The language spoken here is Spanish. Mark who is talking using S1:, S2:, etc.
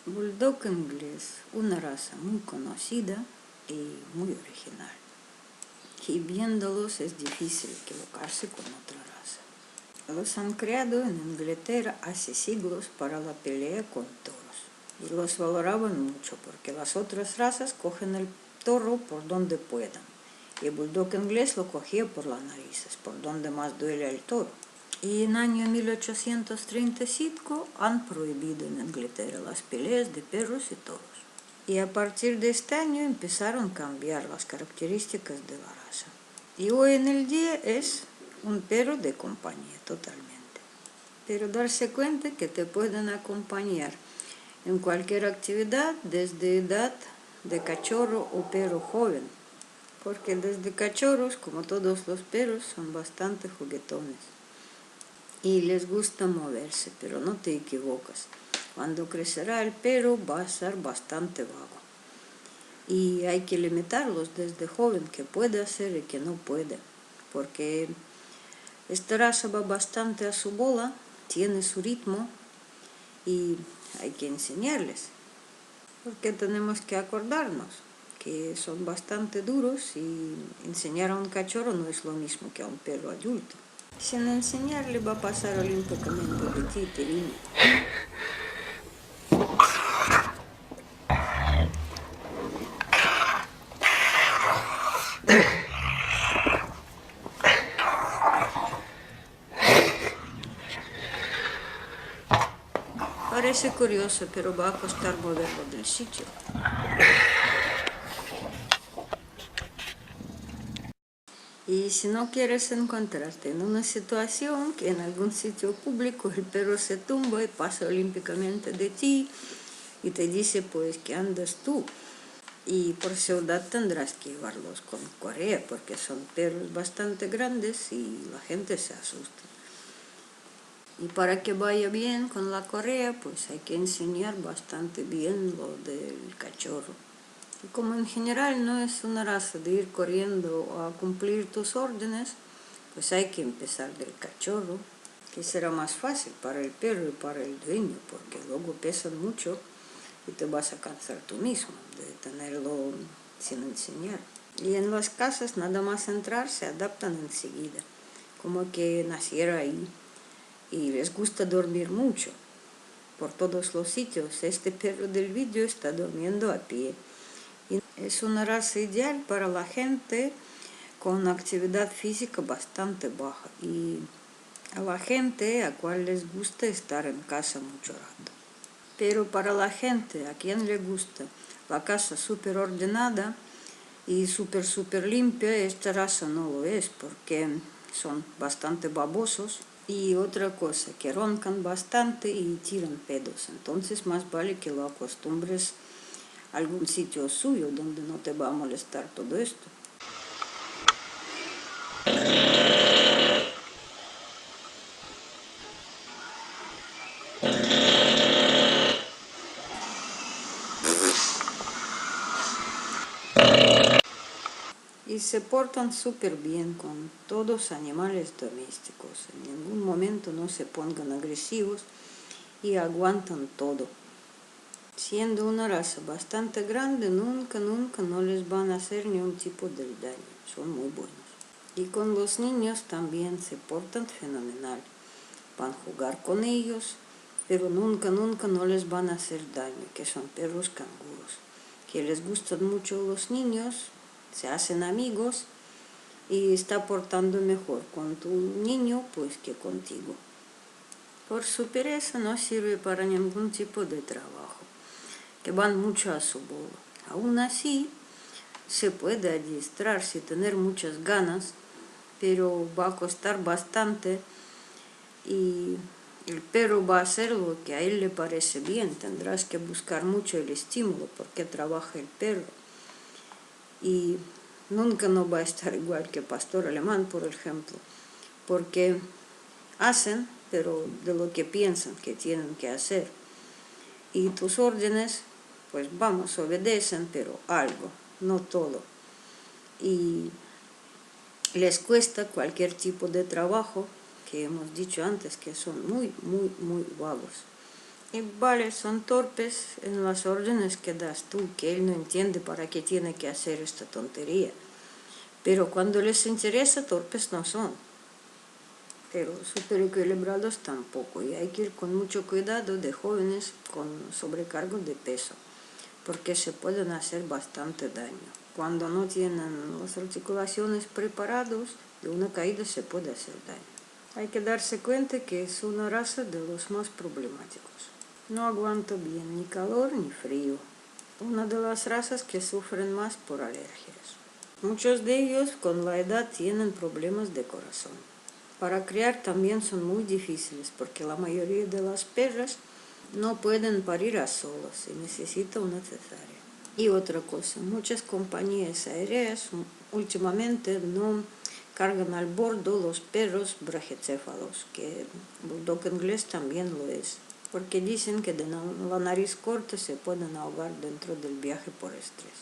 S1: Bulldog inglés, una raza muy conocida y muy original. Y viéndolos es difícil equivocarse con otra raza. Los han creado en Inglaterra hace siglos para la pelea con toros. Y los valoraban mucho porque las otras razas cogen el toro por donde puedan. Y el bulldog inglés lo cogía por las narices, por donde más duele el toro. Y en año 1835 han prohibido en Inglaterra las peleas de perros y toros. Y a partir de este año empezaron a cambiar las características de la raza. Y hoy en el día es un perro de compañía totalmente. Pero darse cuenta que te pueden acompañar en cualquier actividad desde edad de cachorro o perro joven. Porque desde cachorros, como todos los perros, son bastante juguetones. Y les gusta moverse, pero no te equivocas. Cuando crecerá el perro va a ser bastante vago. Y hay que limitarlos desde joven, que puede hacer y que no puede. Porque esta raza va bastante a su bola, tiene su ritmo y hay que enseñarles. Porque tenemos que acordarnos que son bastante duros y enseñar a un cachorro no es lo mismo que a un perro adulto. Sin enseñarle va a pasar olímpicamente de ti, Terino. Parece curioso, pero va a costar moverlo del sitio. Y si no quieres encontrarte en una situación que en algún sitio público el perro se tumba y pasa olímpicamente de ti y te dice pues que andas tú. Y por ciudad tendrás que llevarlos con correa porque son perros bastante grandes y la gente se asusta. Y para que vaya bien con la correa pues hay que enseñar bastante bien lo del cachorro. Y como en general no es una raza de ir corriendo a cumplir tus órdenes, pues hay que empezar del cachorro, que será más fácil para el perro y para el dueño, porque luego pesan mucho y te vas a cansar tú mismo de tenerlo sin enseñar. Y en las casas nada más entrar se adaptan enseguida, como que naciera ahí, y les gusta dormir mucho. Por todos los sitios, este perro del vídeo está durmiendo a pie. Es una raza ideal para la gente con actividad física bastante baja y a la gente a cual les gusta estar en casa mucho rato. Pero para la gente a quien le gusta la casa súper ordenada y súper limpia, esta raza no lo es porque son bastante babosos. Y otra cosa, que roncan bastante y tiran pedos, entonces más vale que lo acostumbres a algún sitio suyo donde no te va a molestar todo esto. Y se portan súper bien con todos los animales domésticos. En ningún momento no se pongan agresivos y aguantan todo. Siendo una raza bastante grande, nunca no les van a hacer ni un tipo de daño. Son muy buenos. Y con los niños también se portan fenomenal. Van a jugar con ellos, pero nunca no les van a hacer daño, que son perros canguros, que les gustan mucho los niños, se hacen amigos y está portando mejor con tu niño pues que contigo. Por su pereza no sirve para ningún tipo de trabajo, que van mucho a su bola. Aún así, se puede adiestrarse y tener muchas ganas, pero va a costar bastante y el perro va a hacer lo que a él le parece bien. Tendrás que buscar mucho el estímulo porque trabaja el perro. Y nunca no va a estar igual que pastor alemán, por ejemplo, porque hacen, pero de lo que piensan que tienen que hacer. Y tus órdenes, pues vamos, obedecen, pero algo, no todo. Y les cuesta cualquier tipo de trabajo, que hemos dicho antes que son muy vagos. Y vale, son torpes en las órdenes que das tú, que él no entiende para qué tiene que hacer esta tontería. Pero cuando les interesa, torpes no son. Pero súper equilibrados tampoco. Y hay que ir con mucho cuidado de jóvenes con sobrecargo de peso, porque se pueden hacer bastante daño. Cuando no tienen las articulaciones preparadas, de una caída se puede hacer daño. Hay que darse cuenta que es una raza de los más problemáticos. No aguanta bien ni calor ni frío. Una de las razas que sufren más por alergias. Muchos de ellos con la edad tienen problemas de corazón. Para criar también son muy difíciles porque la mayoría de las perras no pueden parir a solas y necesitan una cesárea. Y otra cosa, muchas compañías aéreas últimamente no cargan al bordo los perros brachycéfalos, que bulldog inglés también lo es, porque dicen que de la nariz corta se pueden ahogar dentro del viaje por estrés.